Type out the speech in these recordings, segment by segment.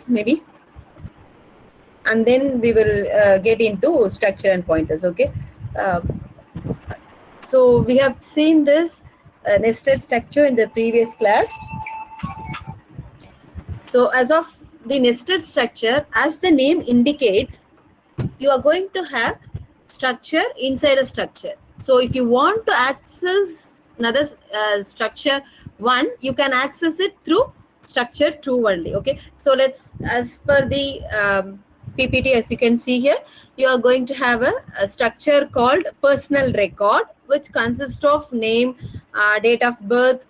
this maybe, and then we will get into structure and pointers. Okay, so we have seen this nested structure in the previous class. So as of the nested structure, as the name indicates, you are going to have structure inside a structure. So if you want to access another structure 1, you can access it through structure 2 only. Okay, so let's, as per the PPT, as you can see here, you are going to have a structure called personal record, which consists of name, date of birth,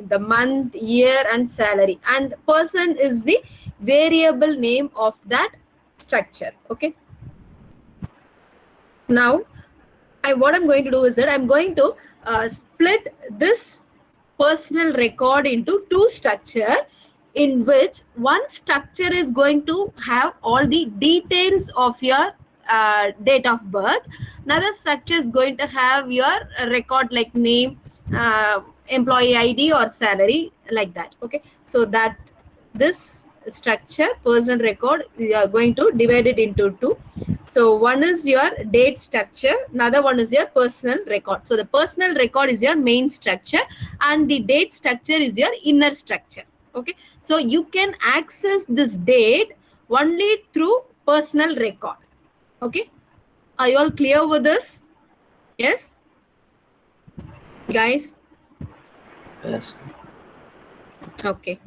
the month, year, and salary. And person is the variable name of that structure. Okay. Now, what I'm going to do is that I'm going to split this personal record into 2 structures, in which one structure is going to have all the details of your date of birth. Another structure is going to have your record like name, employee ID or salary, like that. Okay, so that this structure person record, you are going to divide it into 2. So one is your date structure, another one is your personal record. So the personal record is your main structure and the date structure is your inner structure. Okay, so you can access this date only through personal record. Okay, are you all clear with this? Yes, guys? Yes. Okay.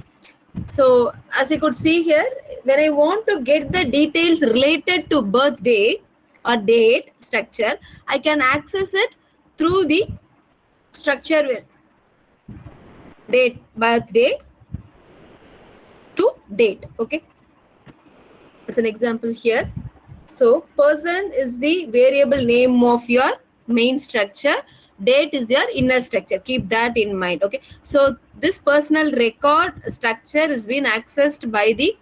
So as you could see here, when I want to get the details related to birthday or date structure, I can access it through the structure date, birthday to date. Okay, as an example here. So person is the variable name of your main structure, date is your inner structure. Keep that in mind. Okay, so this personal record structure is being accessed by the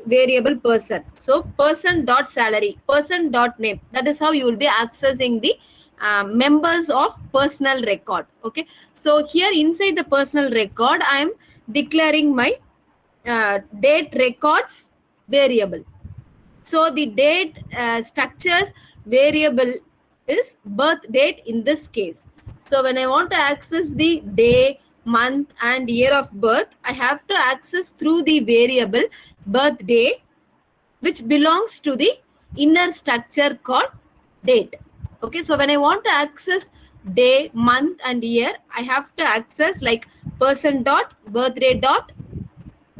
variable person. So person dot salary, person dot name, that is how you will be accessing the members of personal record. Okay, so here inside the personal record, I am declaring my date records variable. So the date structures variable is birth date in this case. So when I want to access the day, month and year of birth, I have to access through the variable birthday, which belongs to the inner structure called date. Okay, so when I want to access day, month and year, I have to access like person dot birthday dot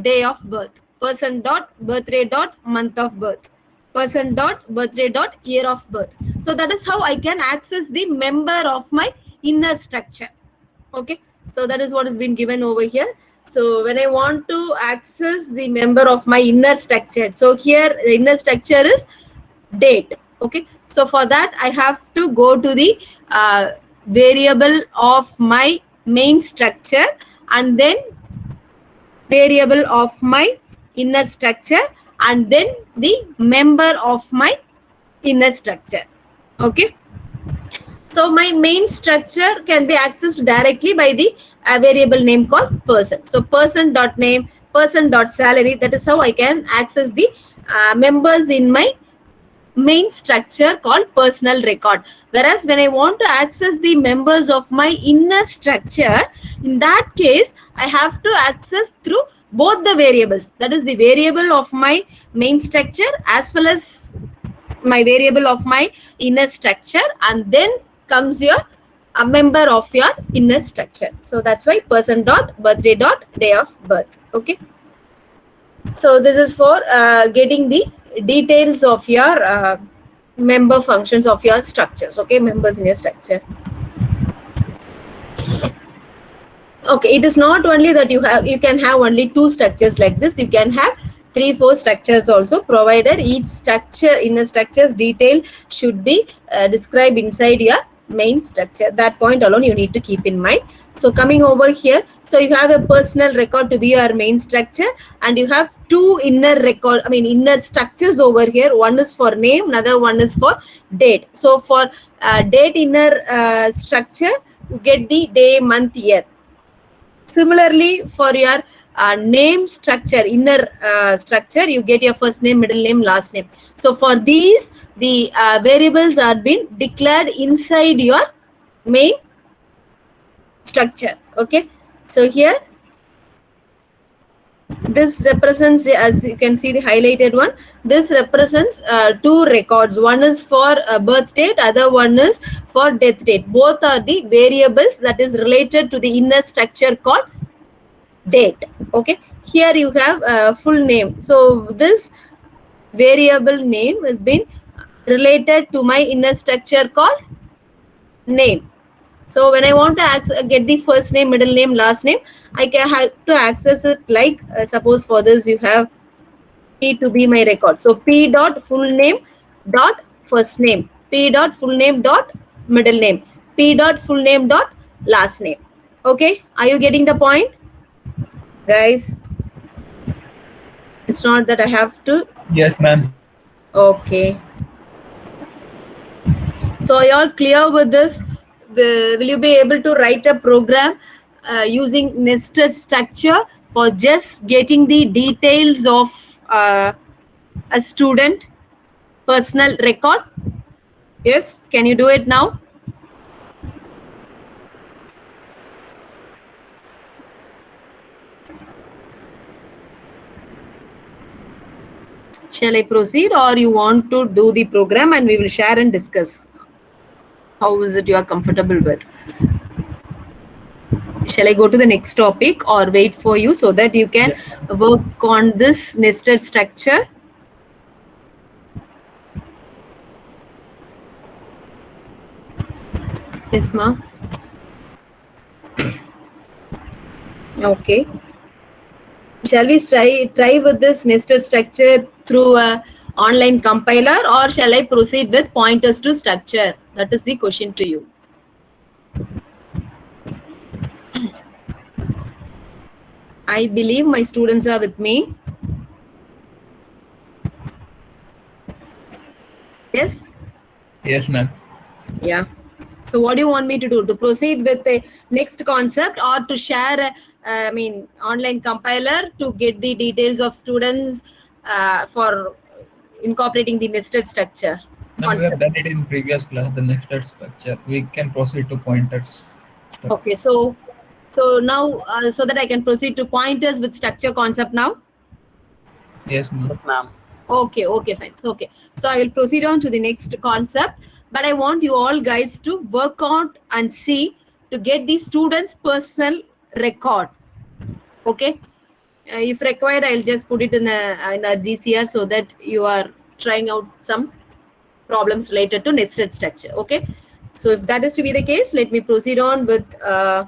day of birth, person dot birthday dot month of birth, person dot birthday dot year of birth. So that is how I can access the member of my inner structure. Okay, so that is what has been given over here. So when I want to access the member of my inner structure, so here the inner structure is date. Okay, so for that I have to go to the variable of my main structure and then variable of my inner structure and then the member of my inner structure. Okay, so my main structure can be accessed directly by the variable name called person. So person dot name, person dot salary, that is how I can access the members in my main structure called personal record. Whereas when I want to access the members of my inner structure, in that case I have to access through both the variables, that is the variable of my main structure as well as my variable of my inner structure, and then comes your a member of your inner structure. So that's why person dot birthday dot day of birth. Okay, so this is for getting the details of your member functions of your structures. Okay, members in your structure. Okay, it is not only that you can have only 2 structures like this, you can have 3-4 structures also, provided each structure, inner structure's detail should be described inside your main structure. That point alone you need to keep in mind. So coming over here, so you have a personal record to be your main structure, and you have 2 inner structures over here. One is for name, another one is for date. So for date inner structure, you get the day, month, year. Similarly, for your name structure, inner structure, you get your first name, middle name, last name. So for these, the variables are being declared inside your main structure. Okay, so here this represents, as you can see the highlighted one, this represents two records. One is for birth date, other one is for death date. Both are the variables that is related to the inner structure called date. Okay, here you have full name. So this variable name has been related to my inner structure called name. So when I want to get the first name, middle name, last name, I can have to access it like suppose for this you have P to be my record. So P dot full name dot first name, P dot full name dot middle name, P dot full name dot last name. Okay, are you getting the point, guys? It's not that I have to. Yes, ma'am. Okay. So are you all clear with this? Will you be able to write a program using nested structure for just getting the details of a student personal record? Yes, can you do it now? Shall I proceed, or you want to do the program and we will share and discuss? How is it you are comfortable with? Shall I go to the next topic or wait for you so that you can work on this nested structure? Yes, ma'am. Okay. Shall we try with this nested structure through a online compiler, or shall I proceed with pointers to structure? That is the question to you. I believe my students are with me. Yes? Yes, ma'am. Yeah. So what do you want me to do? To proceed with the next concept, or to share online compiler to get the details of students for incorporating the nested structure? Ma'am, we have done it in previous class, the nested structure. We can proceed to pointers. Okay, so now so that I can proceed to pointers with structure concept now. Yes, ma'am. Yes, ma'am. Okay, fine. So I will proceed on to the next concept, but I want you all guys to work out and see to get the student's personal record. Okay, if required, I'll just put it in a GCR so that you are trying out some problems related to nested structure. Okay, so if that is to be the case, let me proceed on with the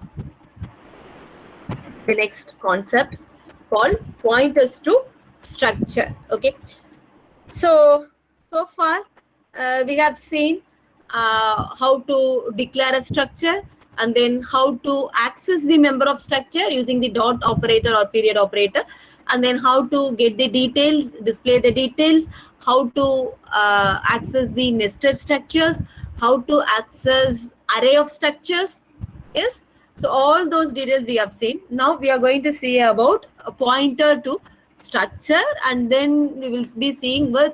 next concept called pointers to structure. Okay, so far we have seen how to declare a structure, and then how to access the member of structure using the dot operator or period operator, and then how to get the details, display the details, how to access the nested structures, how to access array of structures. Yes, so all those details we have seen. Now we are going to see about a pointer to structure, and then we will be seeing with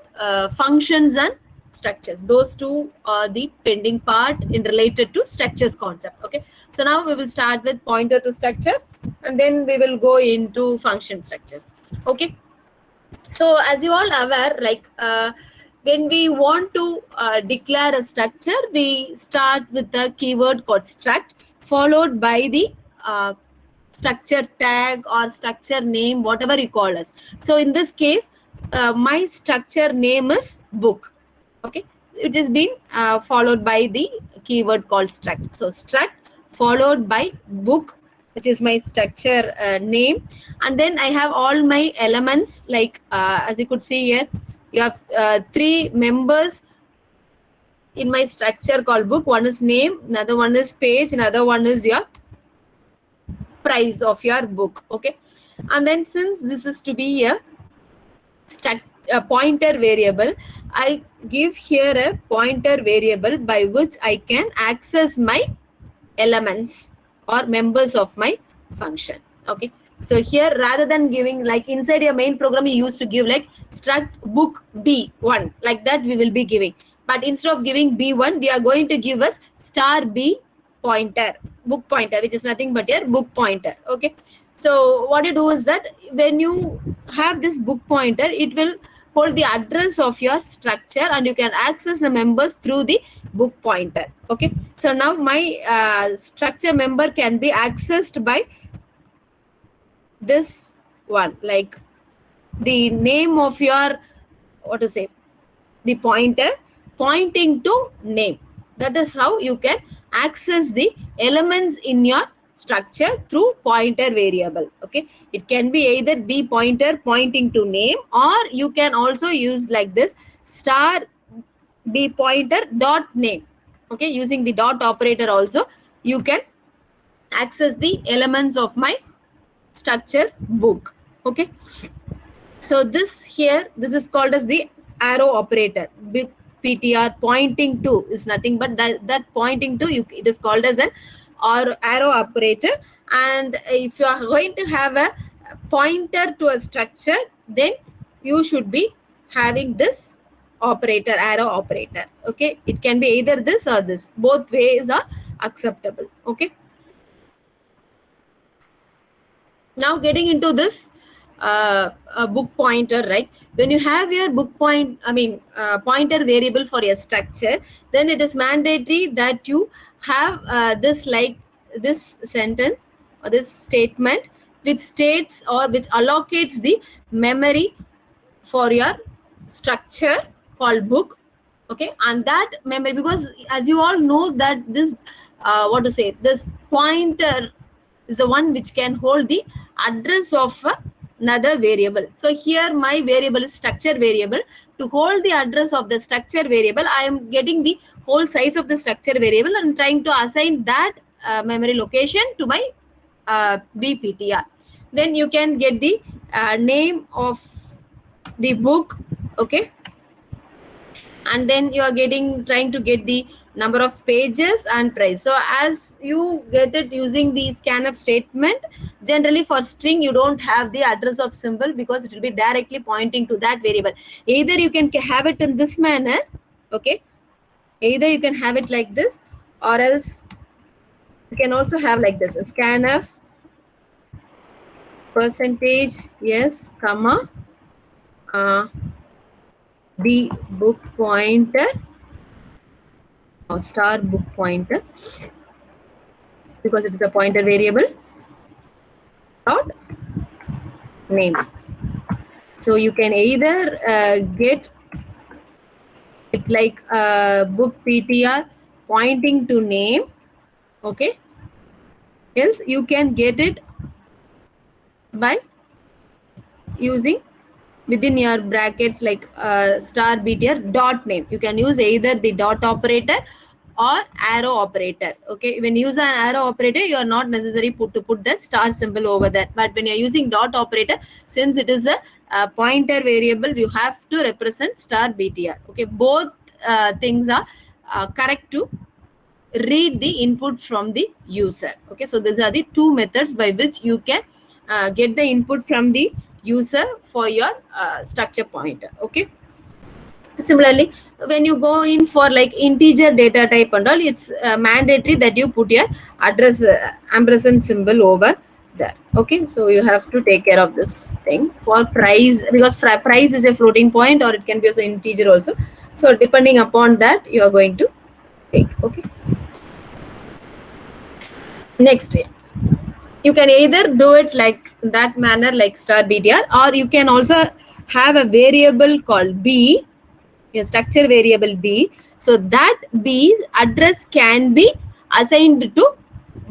functions and structures. Those two are the pending part in related to structures concept. Okay, so now we will start with pointer to structure, and then we will go into function structures. Okay, so as you all aware, like when we want to declare a structure, we start with the keyword called struct, followed by the structure tag or structure name, whatever you call us. So in this case, my structure name is book. Okay, it has been followed by the keyword called struct. So struct followed by book, which is my structure name, and then I have all my elements, like as you could see here, you have 3 members in my structure called book. One is name, another one is page, another one is your price of your book. Okay, and then since this is to be a pointer variable, I give here a pointer variable by which I can access my elements or members of my function. Okay, So here, rather than giving like inside your main program, you used to give like struct book B1, like that we will be giving. But instead of giving B1, we are going to give us star B pointer, book pointer, which is nothing but your book pointer. Okay. So what you do is that when you have this book pointer, it will hold the address of your structure and you can access the members through the book pointer. Okay. So now my structure member can be accessed by this one, like the name of your, what to say, the pointer pointing to name. That is how you can access the elements in your structure through pointer variable. Okay, it can be either B pointer pointing to name, or you can also use like this star B pointer dot name. Okay, using the dot operator also you can access the elements of my structure book. Okay, so this here, this is called as the arrow operator. With PTR pointing to is nothing but that pointing to, you, it is called as an or arrow operator. And if you are going to have a pointer to a structure, then you should be having this operator, arrow operator. Okay, it can be either this or this, both ways are acceptable. Okay, now getting into this book pointer, right? When you have your book pointer variable for your structure, then it is mandatory that you have this, like this sentence or this statement which states or which allocates the memory for your structure called book. Okay, and that memory, because as you all know that this what to say, this pointer is the one which can hold the address of another variable. So here my variable is structure variable. To hold the address of the structure variable, I am getting the whole size of the structure variable and trying to assign that memory location to my BPTR. Then you can get the name of the book. Okay, and then you are trying to get the number of pages and price. So as you get it using the scanf statement, generally for string you don't have the address of symbol because it will be directly pointing to that variable. Either you can have it in this manner. Okay, either you can have it like this, or else you can also have like this, scanf percentage yes comma the book pointer or star book pointer, because it is a pointer variable dot name. So you can either get it like book PTR pointing to name. Okay, else you can get it by using within your brackets like star BTR dot name. You can use either the dot operator or arrow operator. Okay, when you use an arrow operator, you are not necessary to put the star symbol over there. But when you are using dot operator, since it is a pointer variable, you have to represent star BTR. Okay, both things are correct to read the input from the user. Okay, so these are the two methods by which you can get the input from the user for your structure pointer. Okay, similarly when you go in for like integer data type and all, it's mandatory that you put your address ampersand symbol over there. Okay, so you have to take care of this thing. For price, because price is a floating point or it can be also integer also, so depending upon that you are going to take. Okay, next, you can either do it like that manner like star BTR, or you can also have a variable called B, your structure variable B. So that B address can be assigned to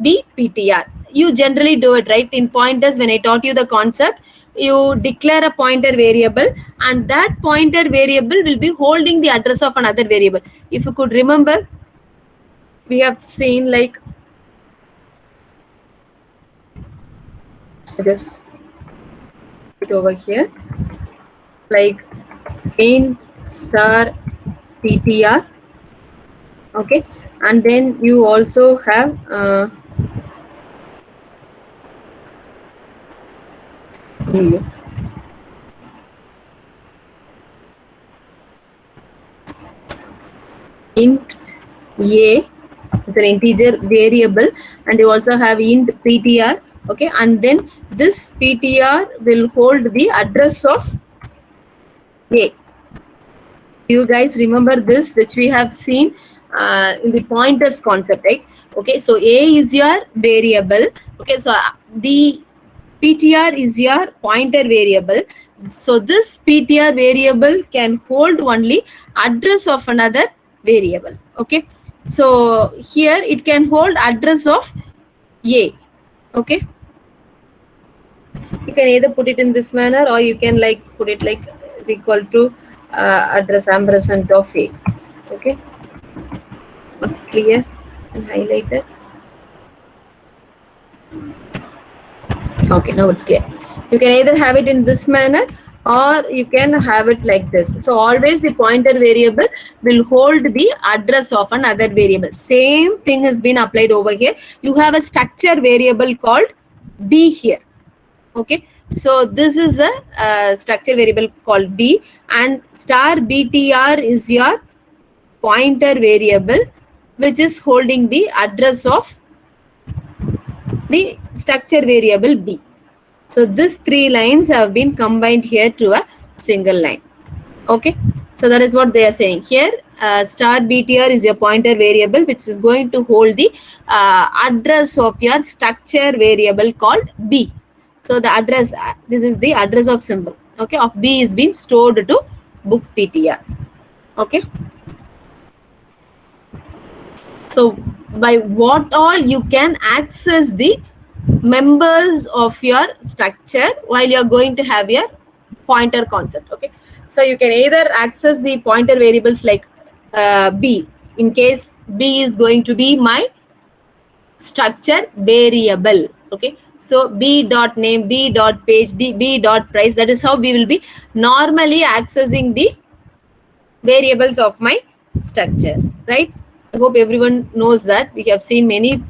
BPTR. You generally do it right in pointers. When I taught you the concept, you declare a pointer variable and that pointer variable will be holding the address of another variable. If you could remember, we have seen like this it over here, like int star PTR. Okay, and then you also have you. Int a is an integer variable, and you also have int ptr. Okay, and then this ptr will hold the address of a. You guys remember this, which we have seen in the pointers concept, right? Okay, so a is your variable. Okay, so the ptr is your pointer variable. So this ptr variable can hold only address of another variable. Okay, so here it can hold address of a. Okay, you can either put it in this manner, or you can like put it like is equal to address ampersand of a. Okay, clear and highlighted. Okay, now it's clear. You can either have it in this manner, or you can have it like this. So always the pointer variable will hold the address of another variable. Same thing has been applied over here. You have a structure variable called b here. Okay, so this is a structure variable called b, and star btr is your pointer variable, which is holding the address of the structure variable b. So these three lines have been combined here to a single line. Okay, so that is what they are saying here. Star btr is your pointer variable, which is going to hold the address of your structure variable called b. So the address, this is the address of symbol, okay, of b is being stored to book ptr. Okay, so by what all you can access the members of your structure while you are going to have your pointer concept. Okay, so you can either access the pointer variables like b, in case b is going to be my structure variable. Okay, so b dot name, b dot page, b dot price. That is how we will be normally accessing the variables of my structure, right? I hope everyone knows that. We have seen many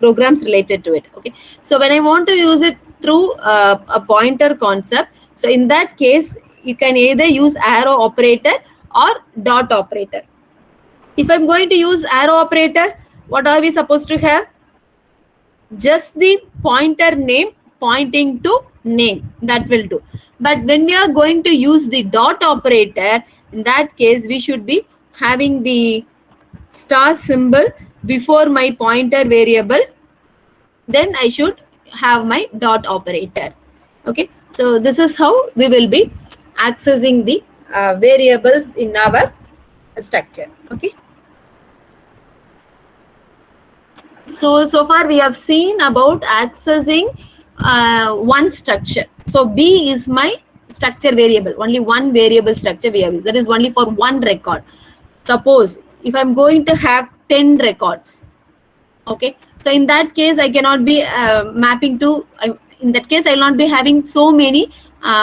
programs related to it. Okay, so when I want to use it through a pointer concept, so in that case you can either use arrow operator or dot operator. If I'm going to use arrow operator, what are we supposed to have? Just the pointer name pointing to name, that will do. But when we are going to use the dot operator, in that case we should be having the star symbol before my pointer variable, then I should have my dot operator. Okay, so this is how we will be accessing the variables in our structure. Okay, so far we have seen about accessing one structure. So b is my structure variable, only one variable structure we have used, that is only for one record. Suppose if I'm going to have 10 records, okay, so in that case I cannot be mapping to, in that case I will not be having so many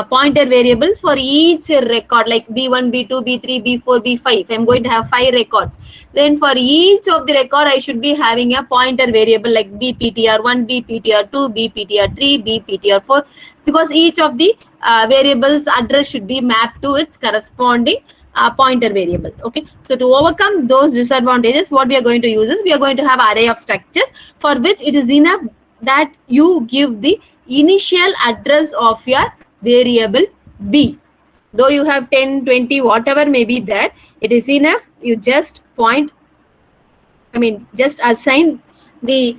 pointer variables for each record, like b1, b2, b3, b4, b5. If I'm going to have 5 records, then for each of the record I should be having a pointer variable like bptr1, bptr2, bptr3, bptr4, because each of the variables address should be mapped to its corresponding pointer variable. Okay, so to overcome those disadvantages, what we are going to use is we are going to have array of structures, for which it is enough that you give the initial address of your variable b. Though you have 10, 20, whatever may be there, it is enough. You just point, just assign the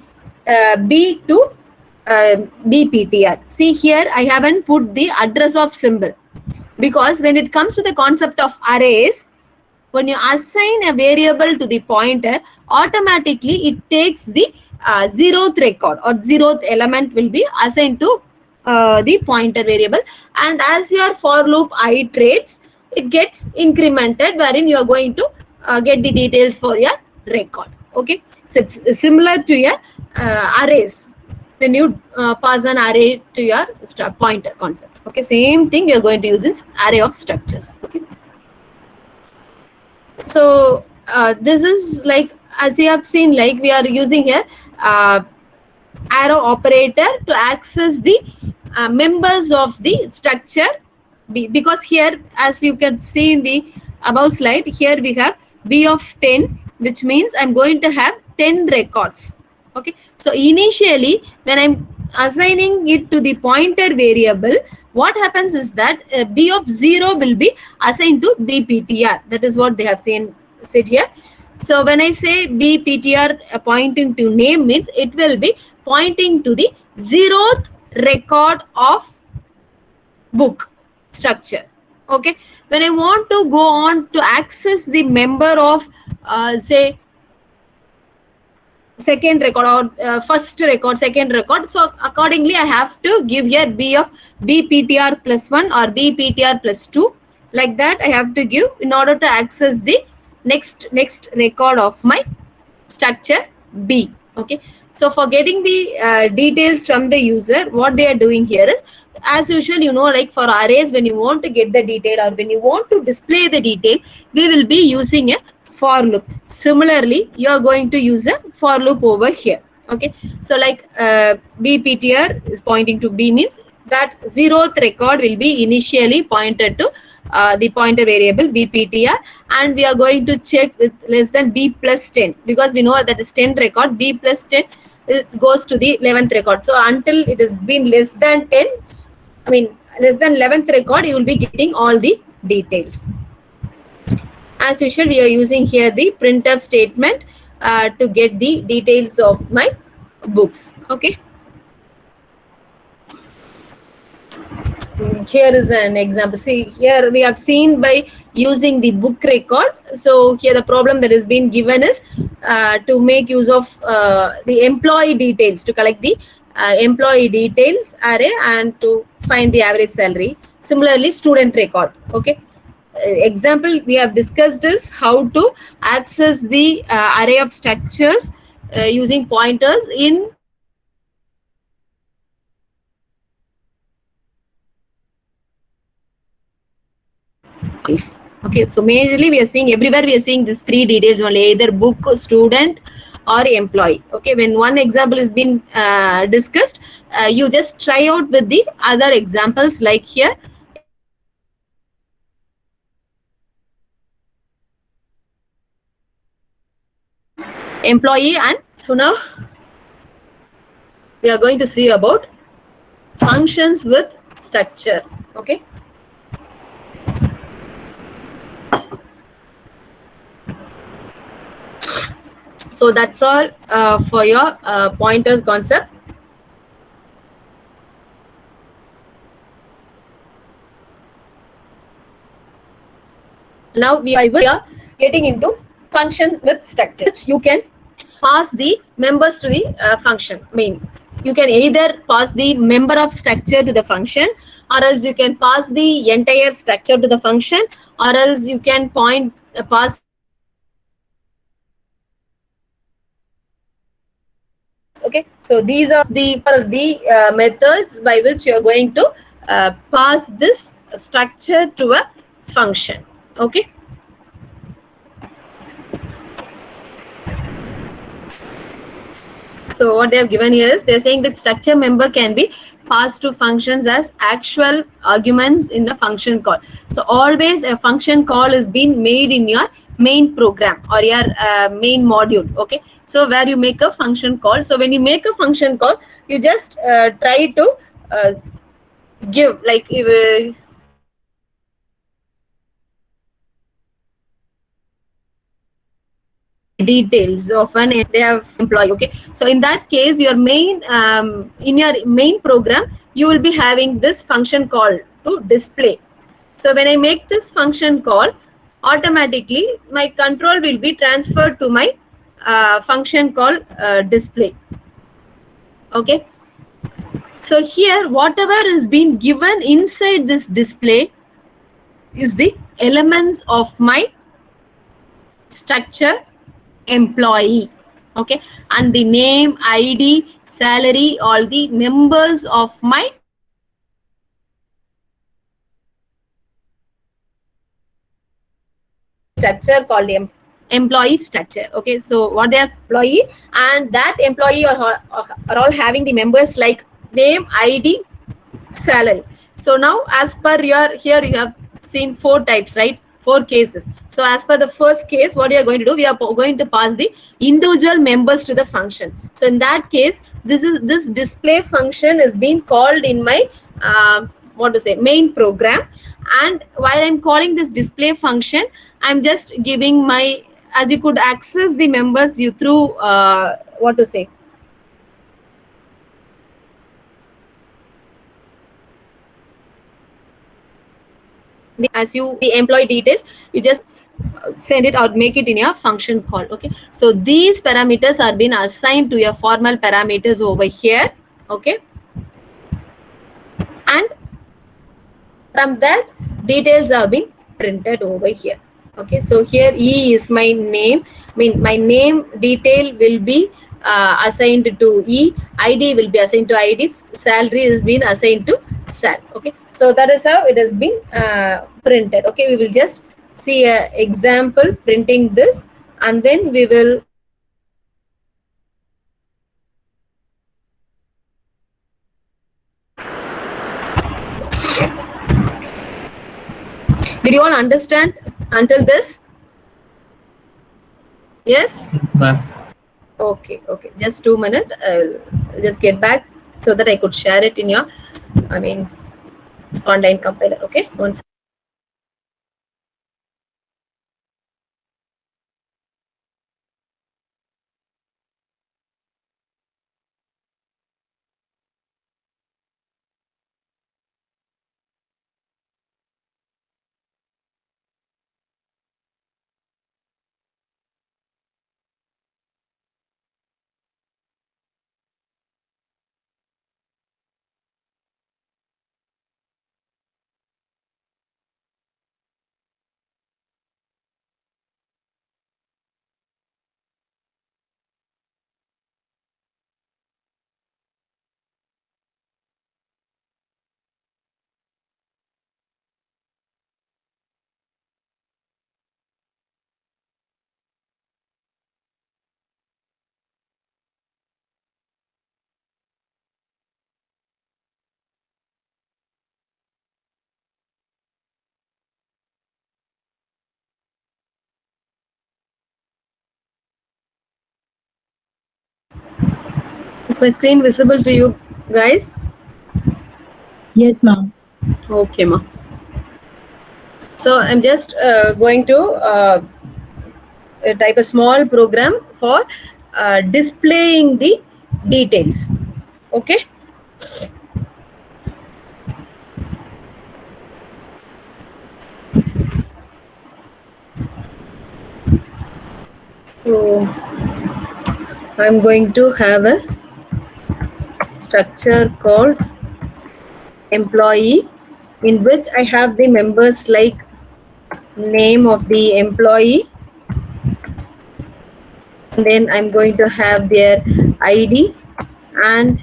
b to bptr. See here, I haven't put the address of symbol, because when it comes to the concept of arrays, when you assign a variable to the pointer, automatically it takes the 0th record or 0th element will be assigned to the pointer variable, and as your for loop iterates, it gets incremented, wherein you are going to get the details for your record. Okay, so it's similar to your arrays. When you pass an array to your pointer concept, okay, same thing we are going to use this array of structures. Okay, so this is like, as you have seen, like we are using here arrow operator to access the members of the structure B, because here, as you can see in the above slide, here we have B of 10, which means I'm going to have 10 records. Okay, so initially when I'm assigning it to the pointer variable, what happens is that B of 0 will be assigned to BPTR. That is what they have said here. So when I say BPTR pointing to name means it will be pointing to the 0th record of book structure. Okay, when I want to go on to access the member of say second record or first record, second record, so accordingly I have to give here B of BPTR plus 1 or BPTR plus 2, like that I have to give in order to access the next record of my structure B. Okay, so for getting the details from the user, what they are doing here is, as usual, you know, like for arrays, when you want to get the detail or when you want to display the detail, we will be using a for loop. Similarly, you are going to use a for loop over here. Okay, so like BPTR is pointing to B means that 0th record will be initially pointed to the pointer variable BPTR, and we are going to check with less than B plus 10, because we know that is 10 record. B plus 10 it goes to the 11th record. So until it has been less than 10, I mean less than 11th record, you will be getting all the details. As usual, we are using here the printf statement to get the details of my books. Okay. Here is an example. See, here we have seen by using the book record. So here the problem that has been given is to make use of the employee details, to collect the employee details array and to find the average salary. Similarly, student record. Okay. Example we have discussed is how to access the array of structures using pointers in okay. So majorly we are seeing everywhere, we are seeing these three details only, either book, student or employee. Okay, when one example is being discussed, you just try out with the other examples, like here employee. And so now we are going to see about functions with structure. Okay, so that's all for your pointers concept. Now we are getting into function with structure. You can pass the members to the function. I mean, you can either pass the member of structure to the function, or else you can pass the entire structure to the function, or else you can pass. Okay, so these are the methods by which you are going to pass this structure to a function. Okay. So what they have given here is, they are saying that structure member can be passed to functions as actual arguments in the function call. So always a function call is being made in your main program or your main module. Okay, so where you make a function call. So when you make a function call, you just try to give like details of an employee. Okay, so in that case, your main in your main program, you will be having this function call to display. So when I make this function call, automatically my control will be transferred to my function call display. Okay, so here whatever is being given inside this display is the elements of my structure employee. Okay, and the name, ID, salary, all the members of my structure called the employee structure. Okay, so what they are employee, and that employee are all having the members like name, ID, salary. So now as per your, here you have seen 4 types, right? 4 cases. So as per the first case, what you are going to do, we are going to pass the individual members to the function. So in that case, this display function is being called in my what to say, main program. And while I'm calling this display function, I'm just giving my, as you could access the members you through what to say, as you the employee details, you just send it or make it in your function call. Okay, so these parameters are being assigned to your formal parameters over here. Okay, and from that details are being printed over here. Okay, so here E is my name, my name detail will be assigned to E, ID will be assigned to ID, salary is being assigned to sal. Okay, so that is how it has been printed. Okay, we will just see a example printing this, and then we will did you all understand until this? Yes. Ma'am. Okay, okay, just 2 minutes. I'll just get back so that I could share it in your, I mean, online compiler. Okay, once. Is my screen visible to you guys? Yes, ma'am. Okay, ma. So I'm just going to type a small program for displaying the details. Okay. So I'm going to have a structure called employee, in which I have the members like name of the employee, and then I'm going to have their ID and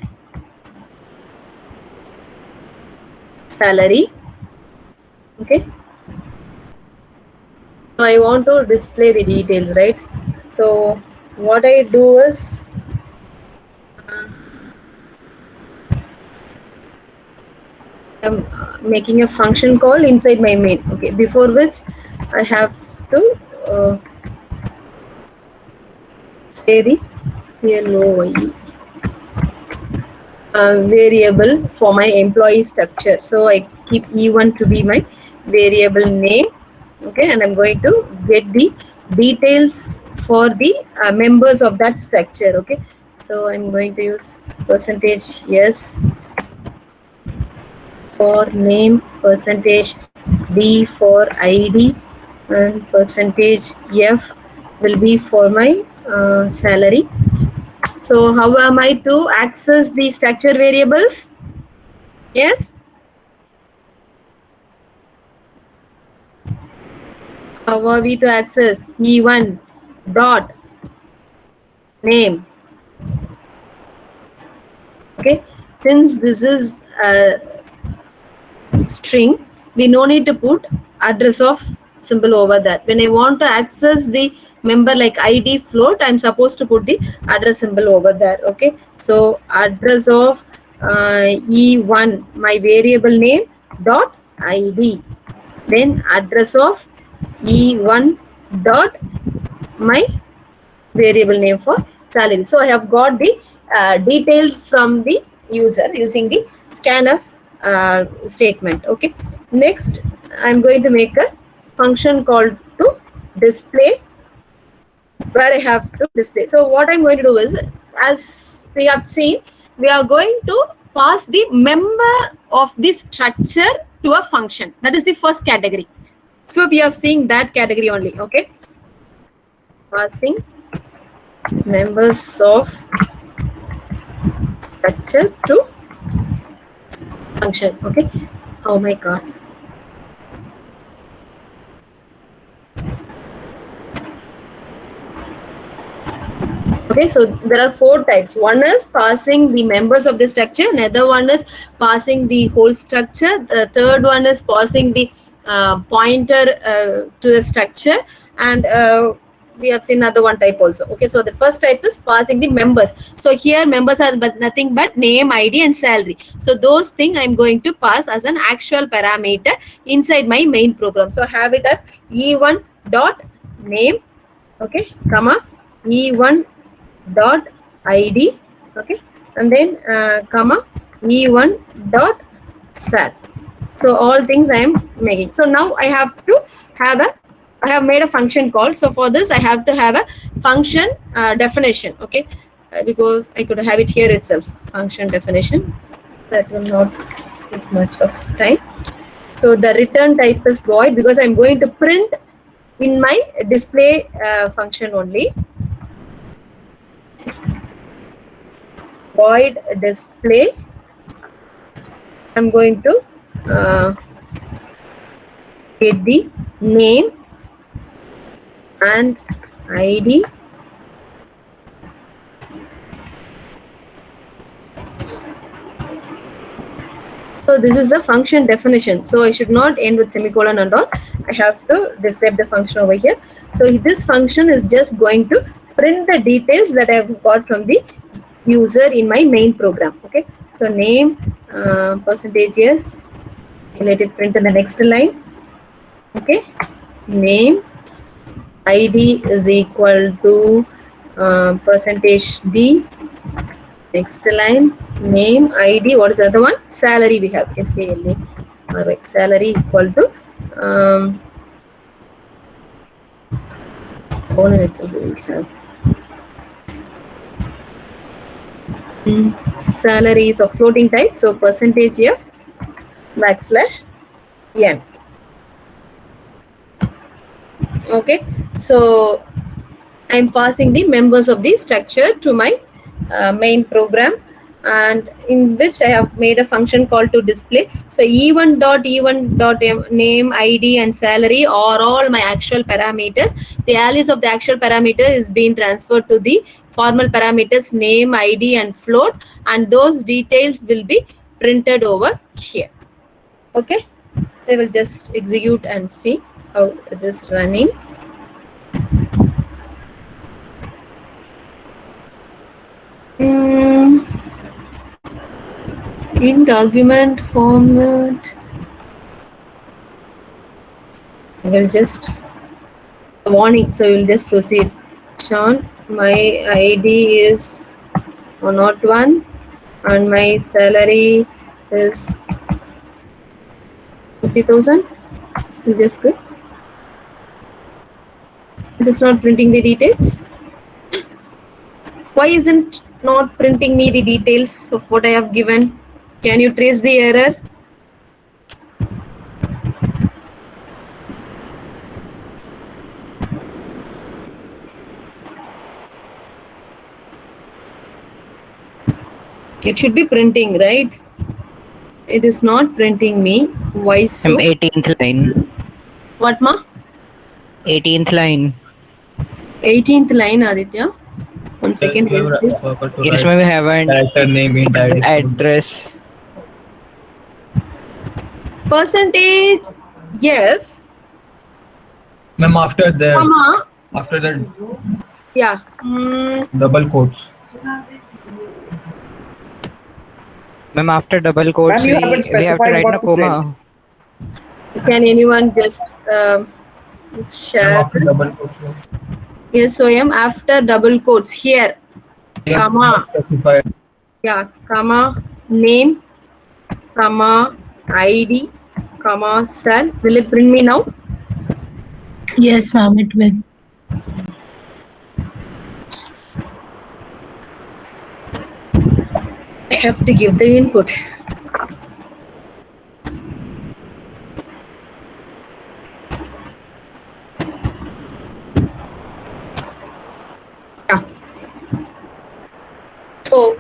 salary. Okay, so I want to display the details, right? So what I do is I'm making a function call inside my main. Okay, before which I have to say the LOE variable for my employee structure. So I keep E1 to be my variable name. Okay, and I'm going to get the details for the members of that structure. Okay, so I'm going to use percentage yes for name, percentage D for ID, and percentage F will be for my salary. So how am I to access the structure variables? Yes. How are we to access E1 dot name? Okay, since this is a string, we no need to put address of symbol over that. When I want to access the member like ID float, I'm supposed to put the address symbol over there. Okay, so address of E1 my variable name dot id, then address of E1 dot my variable name for salary. So I have got the details from the user using the scanf statement. Okay, next I'm going to make a function called to display, where I have to display. So what I'm going to do is, as we have seen, we are going to pass the member of the structure to a function. That is the first category. So we have seen that category only. Okay, passing members of structure to function. Okay, oh my god. Okay, so there are 4 types. One is passing the members of the structure, another one is passing the whole structure, the third one is passing the pointer to the structure, and we have seen another one type also. Okay, so the first type is passing the members. So here members are but nothing but name, ID and salary. So those things I'm going to pass as an actual parameter inside my main program. So have it as E1 dot name, okay, comma E1 dot id, okay, and then comma E1 dot sal. So all things I am making. So now I have to have a, I have made a function call. So for this I have to have a function definition. Okay, because I could have it here itself, function definition. That will not take much of time. So the return type is void, because I'm going to print in my display function only. Void display. I'm going to get the name and ID So this is a function definition. So I should not end with semicolon and all. I have to describe the function over here. So this function is just going to print the details that I have got from the user in my main program. Okay. So name, percentage yes. Let it print in the next line. Okay. Name, ID is equal to percentage D. Next line, name, ID, what is the other one? Salary we have, SALA. Alright, salary equal to colon itself we have. Salary is of floating type, so percentage F backslash N. Okay, so I'm passing the members of the structure to my main program, and in which I have made a function called to display. So E1 dot name, ID and salary are all my actual parameters. The alias of the actual parameter is being transferred to the formal parameters name, ID and float, and those details will be printed over here. Okay, I will just execute and see how it is running. In document format, I will just warning, so we will just proceed. Sean, my ID is 101 and my salary is 50,000. Just good. It is not printing the details. Why isn't not printing me the details of what I have given? Can you trace the error? It should be printing, right? It is not printing me. Why so? 18th line. What ma? 18th line. 18th line, Aditya. 1 second. Yes, ma'am, we have an character name, int ID, address. Percentage, yes. Ma'am, after the Comma. Yeah. double quotes. Ma'am, after double quotes, Ma'am, you haven't we have to specified write what a to comma. Can anyone just Ma'am, share after this? double quotes, Yes, so I am after double quotes here, yes, comma, specified. yeah, comma, name, comma, ID, comma, cell. Will it bring me now? Yes, ma'am, it will. I have to give the input. Yeah. So,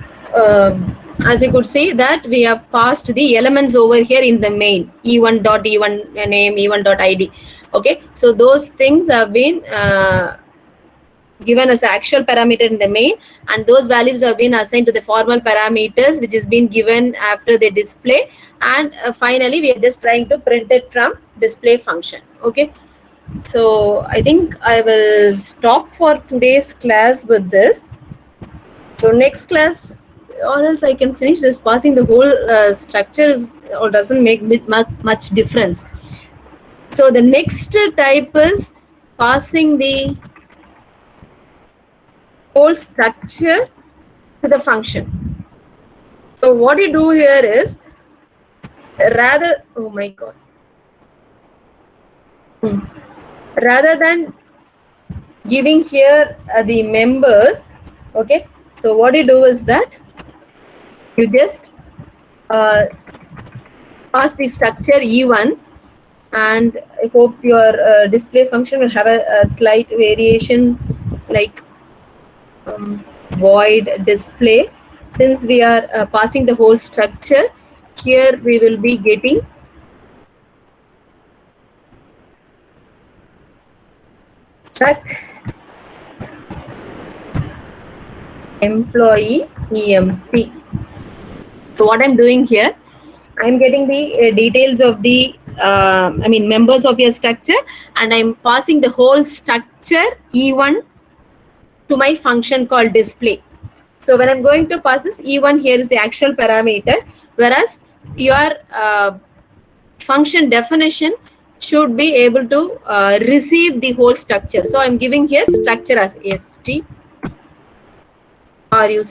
as you could see that we have passed the elements over here in the main e1 dot e1 name, e1 dot id. Okay, so those things have been given as actual parameter in the main, and those values have been assigned to the formal parameters which is been given after the display, and finally we are just trying to print it from display function. Okay, so I think I will stop for today's class with this. So next class, or else I can finish this. Passing the whole structure is or doesn't make much difference. So the next type is passing the whole structure to the function. So what you do here is rather, oh my god, rather than giving here the members, okay, so what you do is that you just pass the structure e1, and I hope your display function will have a slight variation like void display. Since we are passing the whole structure, here we will be getting struct employee emp. So what I'm doing here, I'm getting the details of the members of your structure, and I'm passing the whole structure e1 to my function called display. So when I'm going to pass this e1, here is the actual parameter, whereas your function definition should be able to receive the whole structure. So I'm giving here structure as st ruct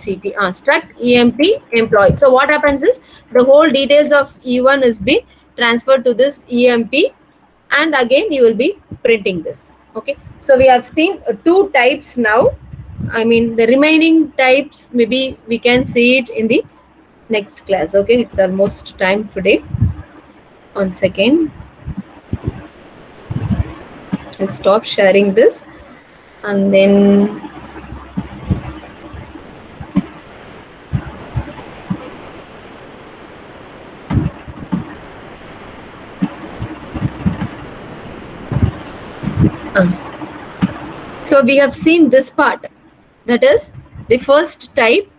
struct emp employee. So what happens is the whole details of e1 is being transferred to this emp, and again you will be printing this. Okay, so we have seen two types now. I mean, the remaining types maybe we can see it in the next class. Okay, it's almost time today. 1 second, I'll stop sharing this, and then so we have seen this part, that is the first type,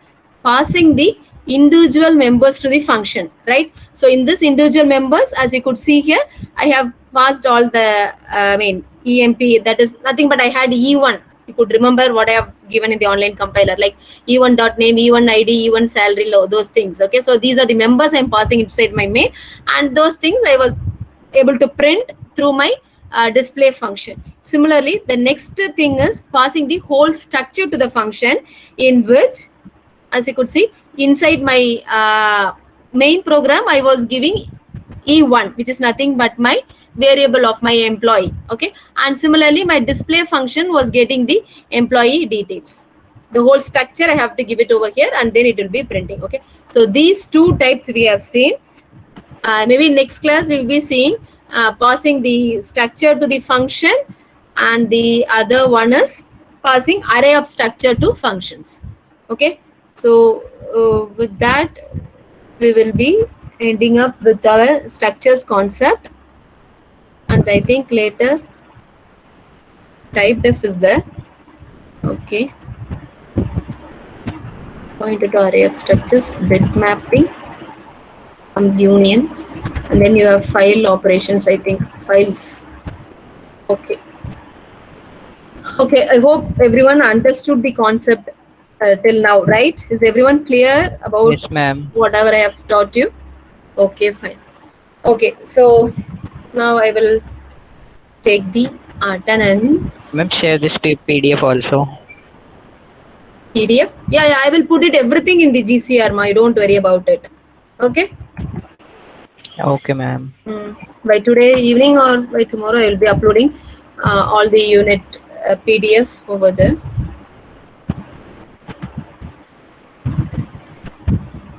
passing the individual members to the function, right? So in this individual members, as you could see here, I have passed all the emp, that is nothing but I had e1. You could remember what I have given in the online compiler, like e1 dot name, e1 id, e1 salary, those things. Okay, so these are the members I'm passing inside my main, and those things I was able to print through my display function. Similarly, the next thing is passing the whole structure to the function, in which, as you could see, inside my main program, I was giving e1, which is nothing but my variable of my employee. Okay, and similarly, my display function was getting the employee details. The whole structure I have to give it over here, and then it will be printing. Okay, so these two types we have seen. Maybe next class we will be seeing passing the structure to the function, and the other one is passing array of structure to functions. Okay, so with that we will be ending up with our structures concept, and I think later type def is there. Okay, pointer to array of structures, bit mapping comes union, and then you have file operations, I think files. Okay, I hope everyone understood the concept till now, right? Is everyone clear about Yes, ma'am. whatever I have taught you? Okay, fine. Okay, so now I will take the attendance. Ma'am, share this PDF also. PDF. Yeah, I will put it everything in the GCR, ma. You don't worry about it. Okay. Okay, ma'am. By today evening or by tomorrow, I will be uploading all the unit PDF over there.